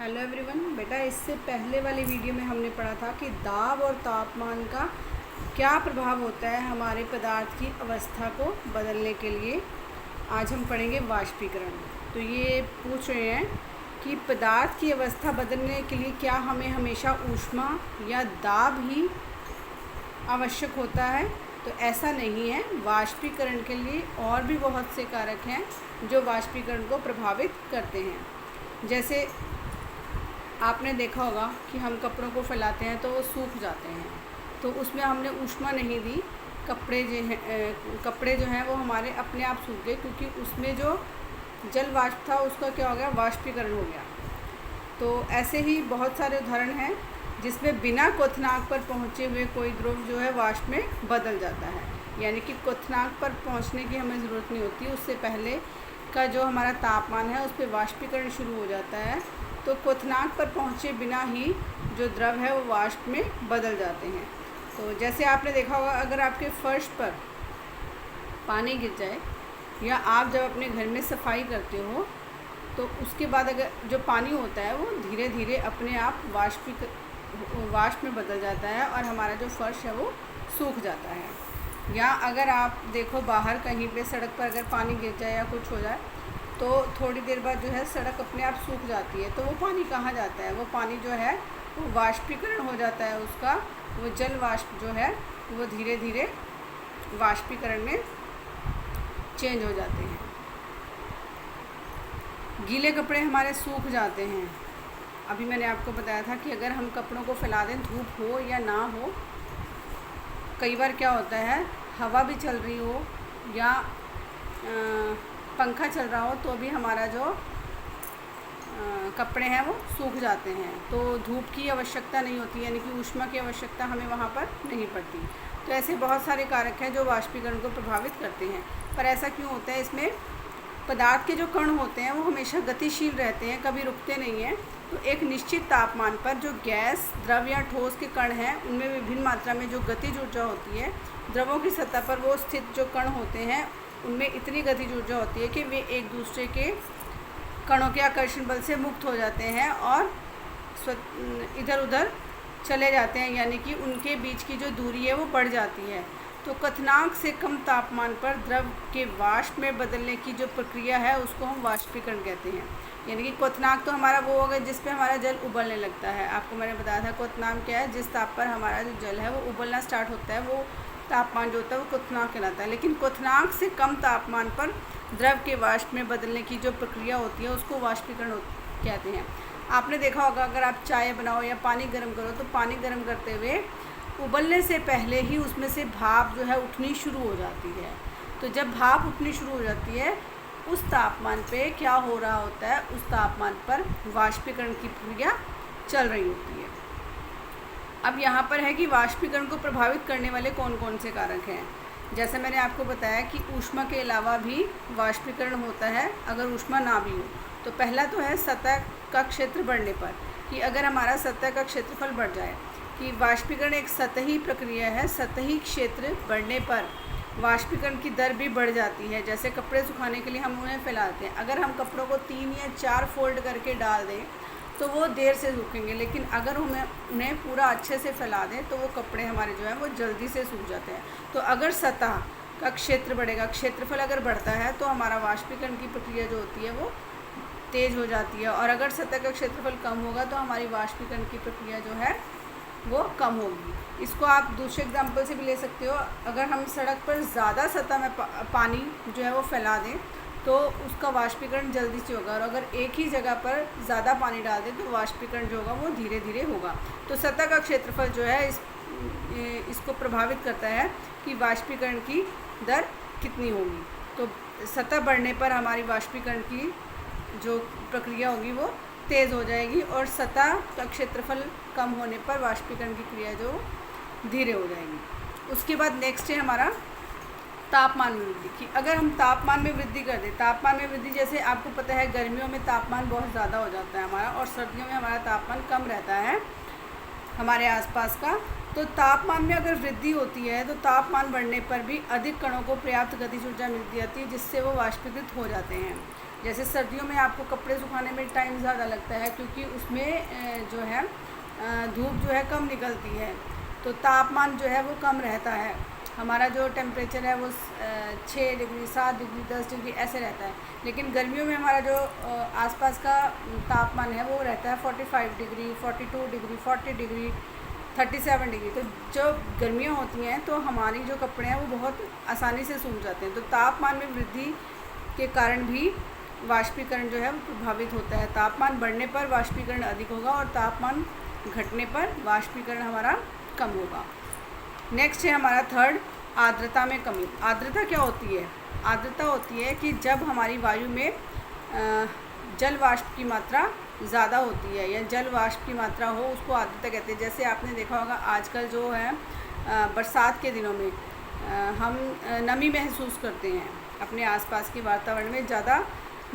Hello everyone. बेटा, इससे पहले वाली वीडियो में हमने पढ़ा था कि दाब और तापमान का क्या प्रभाव होता है हमारे पदार्थ की अवस्था को बदलने के लिए। आज हम पढ़ेंगे वाष्पीकरण। तो ये पूछ रहे हैं कि पदार्थ की अवस्था बदलने के लिए क्या हमें हमेशा ऊष्मा या दाब ही आवश्यक होता है। तो ऐसा नहीं है, वाष्पीकरण के लिए और भी बहुत से कारक हैं जो वाष्पीकरण को प्रभावित करते हैं। जैसे आपने देखा होगा कि हम कपड़ों को फैलाते हैं तो वो सूख जाते हैं, तो उसमें हमने ऊष्मा नहीं दी। कपड़े जो हैं वो हमारे अपने आप सूख गए, क्योंकि उसमें जो जल वाष्प था उसका क्या हो गया, वाष्पीकरण हो गया। तो ऐसे ही बहुत सारे उदाहरण हैं जिसमें बिना क्वथनांक पर पहुँचे हुए कोई द्रव जो है वाष्प में बदल जाता है। यानी कि क्वथनांक पर पहुँचने की हमें ज़रूरत नहीं होती, उससे पहले का जो हमारा तापमान है उस पर वाष्पीकरण शुरू हो जाता है। तो क्वथनांक पर पहुँचे बिना ही जो द्रव है वो वाष्प में बदल जाते हैं। तो जैसे आपने देखा होगा, अगर आपके फर्श पर पानी गिर जाए या आप जब अपने घर में सफाई करते हो तो उसके बाद अगर जो पानी होता है वो धीरे धीरे अपने आप वाष्प में बदल जाता है और हमारा जो फर्श है वो सूख जाता है। या अगर आप देखो बाहर कहीं पे सड़क पर अगर पानी गिर जाए या कुछ हो जाए तो थोड़ी देर बाद जो है सड़क अपने आप सूख जाती है। तो वो पानी कहाँ जाता है, वो पानी जो है वो वाष्पीकरण हो जाता है उसका, वो जल वाष्प जो है वो धीरे धीरे वाष्पीकरण में चेंज हो जाते हैं। गीले कपड़े हमारे सूख जाते हैं। अभी मैंने आपको बताया था कि अगर हम कपड़ों को फैला दें, धूप हो या ना हो, कई बार क्या होता है हवा भी चल रही हो या पंखा चल रहा हो तो भी हमारा जो कपड़े हैं वो सूख जाते हैं। तो धूप की आवश्यकता नहीं होती, यानी कि ऊष्मा की आवश्यकता हमें वहाँ पर नहीं पड़ती। तो ऐसे बहुत सारे कारक हैं जो वाष्पीकरण को प्रभावित करते हैं। पर ऐसा क्यों होता है, इसमें पदार्थ के जो कण होते हैं वो हमेशा गतिशील रहते हैं, कभी रुकते नहीं हैं। तो एक निश्चित तापमान पर जो गैस, द्रव या ठोस के कण हैं उनमें विभिन्न मात्रा में जो गतिज ऊर्जा होती है। द्रवों की सतह पर वो स्थित जो कण होते हैं उनमें इतनी गतिज ऊर्जा होती है कि वे एक दूसरे के कणों के आकर्षण बल से मुक्त हो जाते हैं और इधर उधर चले जाते हैं, यानी कि उनके बीच की जो दूरी है वो बढ़ जाती है। तो क्वथनांक से कम तापमान पर द्रव के वाष्प में बदलने की जो प्रक्रिया है उसको हम वाष्पीकरण कहते हैं। यानी कि क्वथनांक तो हमारा वो होगा जिस पे हमारा जल उबलने लगता है। आपको मैंने बताया था क्वथनांक क्या है, जिस ताप पर हमारा जो जल है वो उबलना स्टार्ट होता है, वो तापमान जो होता है वो क्वथनांक कहलाता है। लेकिन क्वथनांक से कम तापमान पर द्रव के वाष्प में बदलने की जो प्रक्रिया होती है उसको वाष्पीकरण कहते हैं। आपने देखा होगा, अगर आप चाय बनाओ या पानी गर्म करो तो पानी गर्म करते हुए उबलने से पहले ही उसमें से भाप जो है उठनी शुरू हो जाती है। तो जब भाप उठनी शुरू हो जाती है उस तापमान पे क्या हो रहा होता है, उस तापमान पर वाष्पीकरण की प्रक्रिया चल रही होती है। अब यहाँ पर है कि वाष्पीकरण को प्रभावित करने वाले कौन कौन से कारक हैं। जैसे मैंने आपको बताया कि ऊष्मा के अलावा भी वाष्पीकरण होता है अगर ऊष्मा ना भी हो। तो पहला तो है सतह का क्षेत्र बढ़ने पर, कि अगर हमारा सतह का क्षेत्रफल बढ़ जाए, कि वाष्पीकरण एक सतही प्रक्रिया है। सतही क्षेत्र बढ़ने पर वाष्पीकरण की दर भी बढ़ जाती है। जैसे कपड़े सुखाने के लिए हम उन्हें फैलाते हैं, अगर हम कपड़ों को 3 या 4 फोल्ड करके डाल दें तो वो देर से सूखेंगे, लेकिन अगर हमें उन्हें पूरा अच्छे से फैला दें तो वो कपड़े हमारे जो हैं वो जल्दी से सूख जाते हैं। तो अगर सतह का क्षेत्र बढ़ेगा, क्षेत्रफल अगर बढ़ता है तो हमारा वाष्पीकरण की प्रक्रिया जो होती है वो तेज़ हो जाती है, और अगर सतह का क्षेत्रफल कम होगा तो हमारी वाष्पीकरण की प्रक्रिया जो है वो कम होगी। इसको आप दूसरे एग्जाम्पल से भी ले सकते हो। अगर हम सड़क पर ज़्यादा सतह में पानी जो है वो फैला दें तो उसका वाष्पीकरण जल्दी से होगा, और अगर एक ही जगह पर ज़्यादा पानी डाल दें तो वाष्पीकरण जो होगा वो धीरे धीरे होगा। तो सतह का क्षेत्रफल जो है इसको प्रभावित करता है कि वाष्पीकरण की दर कितनी होगी। तो सतह बढ़ने पर हमारी वाष्पीकरण की जो प्रक्रिया होगी वो तेज़ हो जाएगी, और सतह का क्षेत्रफल कम होने पर वाष्पीकरण की क्रिया जो धीरे हो जाएगी। उसके बाद नेक्स्ट है हमारा तापमान में वृद्धि की। अगर हम तापमान में वृद्धि कर दें, तापमान में वृद्धि जैसे आपको पता है गर्मियों में तापमान बहुत ज़्यादा हो जाता है हमारा, और सर्दियों में हमारा तापमान कम रहता है हमारे आसपास का। तो तापमान में अगर वृद्धि होती है तो तापमान बढ़ने पर भी अधिक कणों को पर्याप्त गतिज ऊर्जा मिलती जाती है, जिससे वो वाष्पीकृत हो जाते हैं। जैसे सर्दियों में आपको कपड़े सुखाने में टाइम ज़्यादा लगता है, क्योंकि उसमें जो है धूप जो है कम निकलती है, तो तापमान जो है वो कम रहता है। हमारा जो टेम्परेचर है वो 6 डिग्री, 7 डिग्री, 10 डिग्री ऐसे रहता है। लेकिन गर्मियों में हमारा जो आसपास का तापमान है वो रहता है 45 डिग्री, 42 डिग्री, 40 डिग्री, 37 डिग्री। तो जो गर्मियाँ होती हैं तो हमारी जो कपड़े हैं वो बहुत आसानी से सूख जाते हैं। तो तापमान में वृद्धि के कारण भी वाष्पीकरण जो है वो प्रभावित होता है। तापमान बढ़ने पर वाष्पीकरण अधिक होगा और तापमान घटने पर वाष्पीकरण हमारा कम होगा। नेक्स्ट है हमारा थर्ड, आर्द्रता में कमी। आर्द्रता क्या होती है? आर्द्रता होती है कि जब हमारी वायु में जल वाष्प की मात्रा ज़्यादा होती है या जल वाष्प की मात्रा हो, उसको आर्द्रता कहते हैं। जैसे आपने देखा होगा आजकल जो है बरसात के दिनों में हम नमी महसूस करते हैं, अपने आसपास के वातावरण में ज़्यादा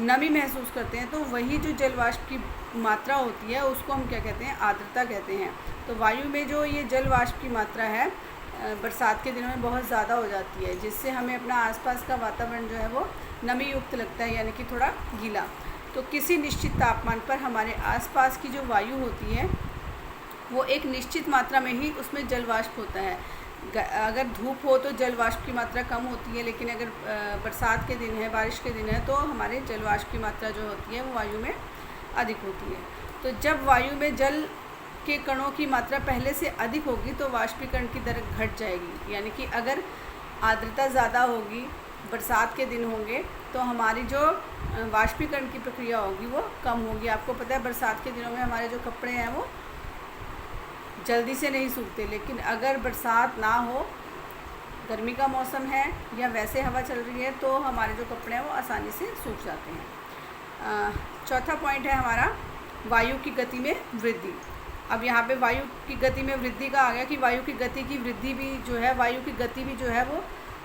नमी महसूस करते हैं, तो वही जो जल वाष्प की मात्रा होती है उसको हम क्या कहते हैं? आर्द्रता कहते हैं। तो वायु में जो ये जल वाष्प की मात्रा है बरसात के दिनों में बहुत ज़्यादा हो जाती है, जिससे हमें अपना आसपास का वातावरण जो है वो नमी युक्त लगता है, यानी कि थोड़ा गीला। तो किसी निश्चित तापमान पर हमारे आसपास की जो वायु होती है वो एक निश्चित मात्रा में ही उसमें जल वाष्प होता है। अगर धूप हो तो जल वाष्प की मात्रा कम होती है, लेकिन अगर बरसात के दिन है, बारिश के दिन है, तो हमारे जल वाष्प की मात्रा जो होती है वो वायु में अधिक होती है। तो जब वायु में जल के कणों की मात्रा पहले से अधिक होगी तो वाष्पीकरण की दर घट जाएगी। यानी कि अगर आर्द्रता ज़्यादा होगी, बरसात के दिन होंगे, तो हमारी जो वाष्पीकरण की प्रक्रिया होगी वो कम होगी। आपको पता है बरसात के दिनों में हमारे जो कपड़े हैं वो जल्दी से नहीं सूखते, लेकिन अगर बरसात ना हो, गर्मी का मौसम है या वैसे हवा चल रही है, तो हमारे जो कपड़े हैं वो आसानी से सूख जाते हैं। चौथा पॉइंट है हमारा वायु की गति में वृद्धि। अब यहाँ पे वायु की गति में वृद्धि का आ गया कि वायु की गति की वृद्धि भी जो है, वायु की गति भी जो है वो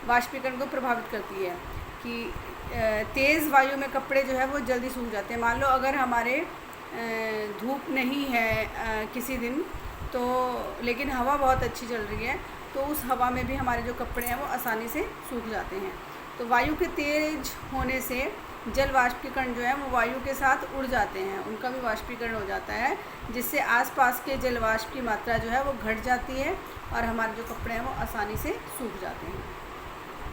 वाष्पीकरण को प्रभावित करती है कि तेज़ वायु में कपड़े जो है वो जल्दी सूख जाते हैं। मान लो अगर हमारे धूप नहीं है किसी दिन, तो लेकिन हवा बहुत अच्छी चल रही है, तो उस हवा में भी हमारे जो कपड़े हैं वो आसानी से सूख जाते हैं। तो वायु के तेज होने से जल वाष्पीकरण जो है वो वायु के साथ उड़ जाते हैं, उनका भी वाष्पीकरण हो जाता है, जिससे आसपास के जल वाष्प की मात्रा जो है वो घट जाती है और हमारे जो कपड़े हैं वो आसानी से सूख जाते हैं।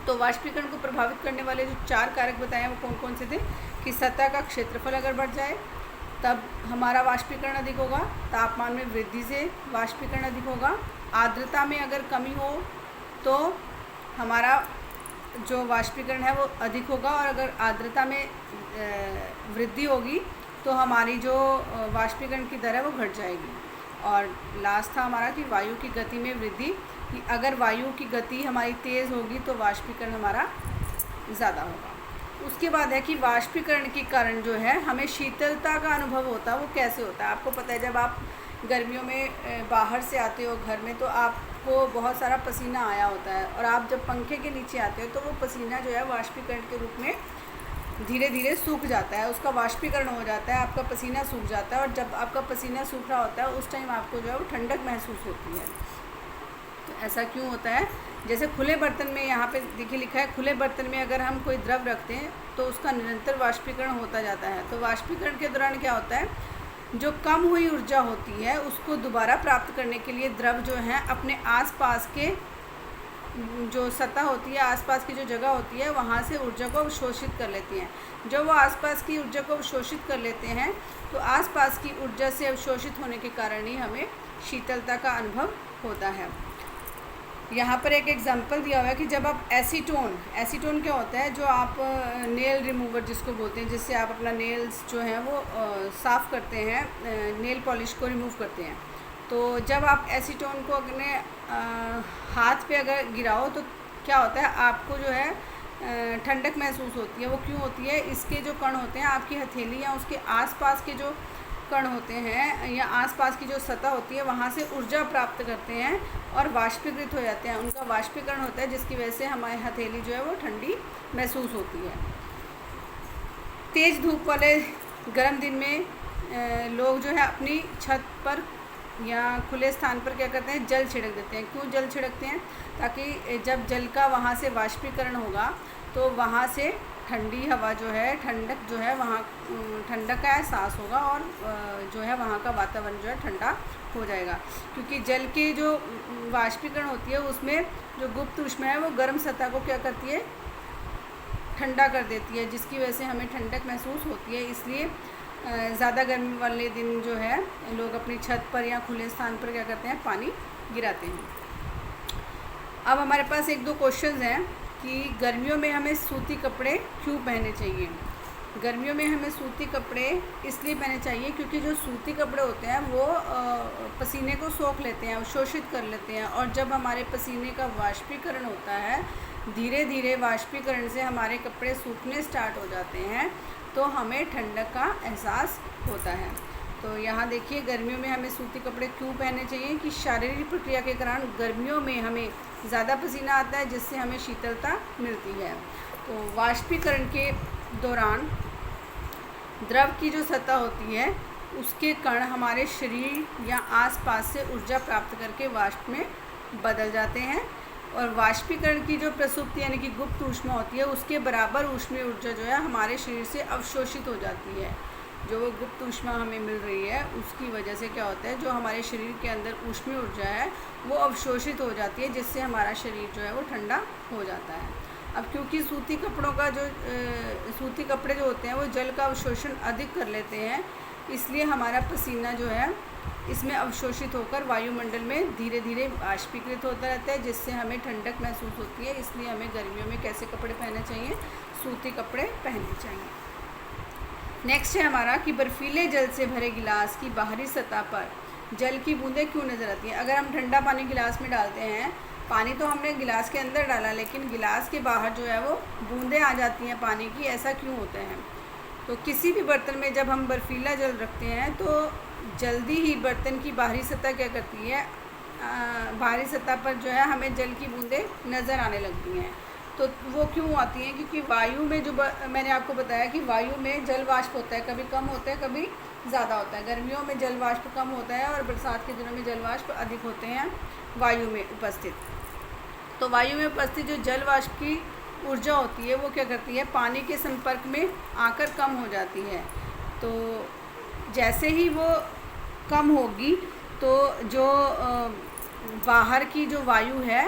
तो वाष्पीकरण को प्रभावित करने वाले जो 4 कारक बताए हैं वो कौन कौन से थे? कि सतह का क्षेत्रफल अगर बढ़ जाए तब हमारा वाष्पीकरण अधिक होगा, तापमान में वृद्धि से वाष्पीकरण अधिक होगा, आर्द्रता में अगर कमी हो तो हमारा जो वाष्पीकरण है वो अधिक होगा, और अगर आर्द्रता में वृद्धि होगी तो हमारी जो वाष्पीकरण की दर है वो घट जाएगी। और लास्ट था हमारा कि वायु की गति में वृद्धि, कि अगर वायु की गति हमारी तेज़ होगी तो वाष्पीकरण हमारा ज़्यादा होगा। उसके बाद है कि वाष्पीकरण के कारण जो है हमें शीतलता का अनुभव होता है, वो कैसे होता है? आपको पता है जब आप गर्मियों में बाहर से आते हो घर में, तो आपको बहुत सारा पसीना आया होता है, और आप जब पंखे के नीचे आते हो तो वो पसीना जो है वाष्पीकरण के रूप में धीरे धीरे सूख जाता है, उसका वाष्पीकरण हो जाता है, आपका पसीना सूख जाता है, और जब आपका पसीना सूख रहा होता है उस टाइम आपको जो है वो ठंडक महसूस होती है। तो ऐसा क्यों होता है? जैसे खुले बर्तन में, यहाँ पे देखिए लिखा है, खुले बर्तन में अगर हम कोई द्रव रखते हैं तो उसका निरंतर वाष्पीकरण होता जाता है। तो वाष्पीकरण के दौरान क्या होता है, जो कम हुई ऊर्जा होती है उसको दोबारा प्राप्त करने के लिए द्रव जो हैं अपने आसपास के जो सतह होती है, आसपास की जो जगह होती है, वहाँ से ऊर्जा को अवशोषित कर लेती हैं। जब वो आसपास की ऊर्जा को अवशोषित कर लेते हैं तो आसपास की ऊर्जा से अवशोषित होने के कारण ही हमें शीतलता का अनुभव होता है। यहाँ पर एक एग्जांपल दिया हुआ है कि जब आप एसीटोन क्या होता है, जो आप नेल रिमूवर जिसको बोलते हैं, जिससे आप अपना नेल्स जो हैं वो साफ़ करते हैं, नेल पॉलिश को रिमूव करते हैं। तो जब आप एसीटोन को अपने हाथ पे अगर गिराओ तो क्या होता है, आपको जो है ठंडक महसूस होती है। वो क्यों होती है? इसके जो कण होते हैं आपकी हथेली या उसके आसपास के जो कण होते हैं या आसपास की जो सतह होती है वहाँ से ऊर्जा प्राप्त करते हैं और वाष्पीकृत हो जाते हैं, उनका वाष्पीकरण होता है, जिसकी वजह से हमारी हथेली जो है वो ठंडी महसूस होती है। तेज़ धूप वाले गर्म दिन में लोग जो है अपनी छत पर या खुले स्थान पर क्या करते हैं, जल छिड़क देते हैं। क्यों जल छिड़कते हैं? ताकि जब जल का वहाँ से वाष्पीकरण होगा तो वहाँ से ठंडी हवा जो है, ठंडक जो है वहाँ, ठंडक का एहसास होगा और जो है वहाँ का वातावरण जो है ठंडा हो जाएगा। क्योंकि जल के जो वाष्पीकरण होती है उसमें जो गुप्त ऊष्मा है वो गर्म सतह को क्या करती है, ठंडा कर देती है, जिसकी वजह से हमें ठंडक महसूस होती है। इसलिए ज़्यादा गर्मी वाले दिन जो है लोग अपनी छत पर या खुले स्थान पर क्या करते हैं, पानी गिराते हैं। अब हमारे पास एक दो क्वेश्चंस हैं कि गर्मियों में हमें सूती कपड़े क्यों पहनने चाहिए। गर्मियों में हमें सूती कपड़े इसलिए पहनने चाहिए क्योंकि जो सूती कपड़े होते हैं वो पसीने को सोख लेते हैं, अवशोषित कर लेते हैं, और जब हमारे पसीने का वाष्पीकरण होता है, धीरे धीरे वाष्पीकरण से हमारे कपड़े सूखने स्टार्ट हो जाते हैं, तो हमें ठंडक का एहसास होता है। तो यहाँ देखिए गर्मियों में हमें सूती कपड़े क्यों पहनने चाहिए कि शारीरिक प्रक्रिया के कारण गर्मियों में हमें ज़्यादा पसीना आता है, जिससे हमें शीतलता मिलती है। तो वाष्पीकरण के दौरान द्रव की जो सतह होती है उसके कण हमारे शरीर या आसपास से ऊर्जा प्राप्त करके वाष्प में बदल जाते हैं, और वाष्पीकरण की जो प्रसुप्ति यानी कि गुप्त ऊष्मा होती है उसके बराबर ऊष्मीय ऊर्जा जो है हमारे शरीर से अवशोषित हो जाती है। जो वो गुप्त ऊष्मा हमें मिल रही है उसकी वजह से क्या होता है, जो हमारे शरीर के अंदर ऊष्मीय ऊर्जा है वो अवशोषित हो जाती है, जिससे हमारा शरीर जो है वो ठंडा हो जाता है। अब क्योंकि सूती कपड़ों का जो सूती कपड़े जो होते हैं वो जल का अवशोषण अधिक कर लेते हैं, इसलिए हमारा पसीना जो है इसमें अवशोषित होकर वायुमंडल में धीरे धीरे वाष्पीकृत होता रहता है, जिससे हमें ठंडक महसूस होती है। इसलिए हमें गर्मियों में कैसे कपड़े पहनने चाहिए, सूती कपड़े पहनने चाहिए। नेक्स्ट है हमारा कि बर्फीले जल से भरे गिलास की बाहरी सतह पर जल की बूंदें क्यों नज़र आती हैं। अगर हम ठंडा पानी गिलास में डालते हैं, पानी तो हमने गिलास के अंदर डाला, लेकिन गिलास के बाहर जो है वो बूंदें आ जाती हैं पानी की, ऐसा क्यों होता है। तो किसी भी बर्तन में जब हम बर्फीला जल रखते हैं तो जल्दी ही बर्तन की बाहरी सतह क्या करती है, बाहरी सतह पर जो है हमें जल की बूंदें नज़र आने लगती हैं। तो वो क्यों आती हैं, क्योंकि वायु में जो मैंने आपको बताया कि वायु में जल वाष्प होता है, कभी कम होता है कभी ज़्यादा होता है। गर्मियों में जल वाष्प कम होता है और बरसात के दिनों में जल वाष्प अधिक होते हैं वायु में उपस्थित। तो वायु में उपस्थित जो जल वाष्प की ऊर्जा होती है वो क्या करती है, पानी के संपर्क में आकर कम हो जाती है। तो जैसे ही वो कम होगी तो जो बाहर की जो वायु है,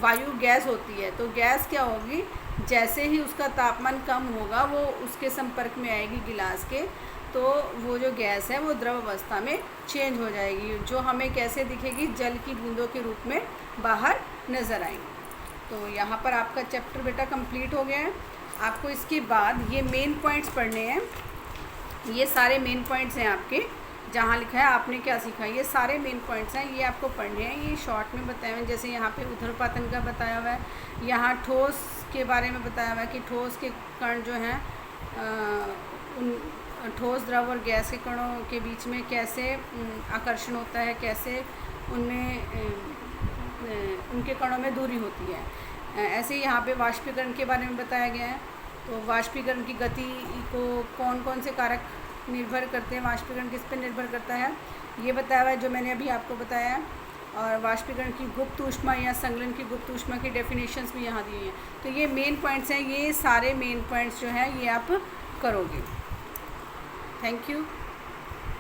वायु गैस होती है, तो गैस क्या होगी, जैसे ही उसका तापमान कम होगा वो उसके संपर्क में आएगी गिलास के, तो वो जो गैस है वो द्रव अवस्था में चेंज हो जाएगी, जो हमें कैसे दिखेगी, जल की बूंदों के रूप में बाहर नज़र आएंगी। तो यहाँ पर आपका चैप्टर बेटा कंप्लीट हो गया है। आपको इसके बाद ये मेन पॉइंट्स पढ़ने हैं। ये सारे मेन पॉइंट्स हैं आपके, जहाँ लिखा है आपने क्या सीखा, ये सारे मेन पॉइंट्स हैं, ये आपको पढ़ने हैं। ये शॉर्ट में बताए हुए हैं, जैसे यहाँ पे ऊर्ध्वपातन का बताया हुआ है, यहाँ ठोस के बारे में बताया हुआ है कि ठोस के कण जो हैं उन ठोस द्रव और गैस के कणों के बीच में कैसे आकर्षण होता है, कैसे उनमें उनके कणों में दूरी होती है। ऐसे ही यहाँ पे वाष्पीकरण के बारे में बताया गया है। तो वाष्पीकरण की गति को कौन कौन से कारक निर्भर करते हैं, वाष्पीकरण किस पे निर्भर करता है, ये बताया हुआ है जो मैंने अभी आपको बताया है। और वाष्पीकरण की गुप्त ऊष्मा या संगलन की गुप्त ऊष्मा की डेफिनेशंस भी यहाँ दी हैं। तो ये मेन पॉइंट्स हैं, ये सारे मेन पॉइंट्स जो हैं ये आप करोगे। Thank you.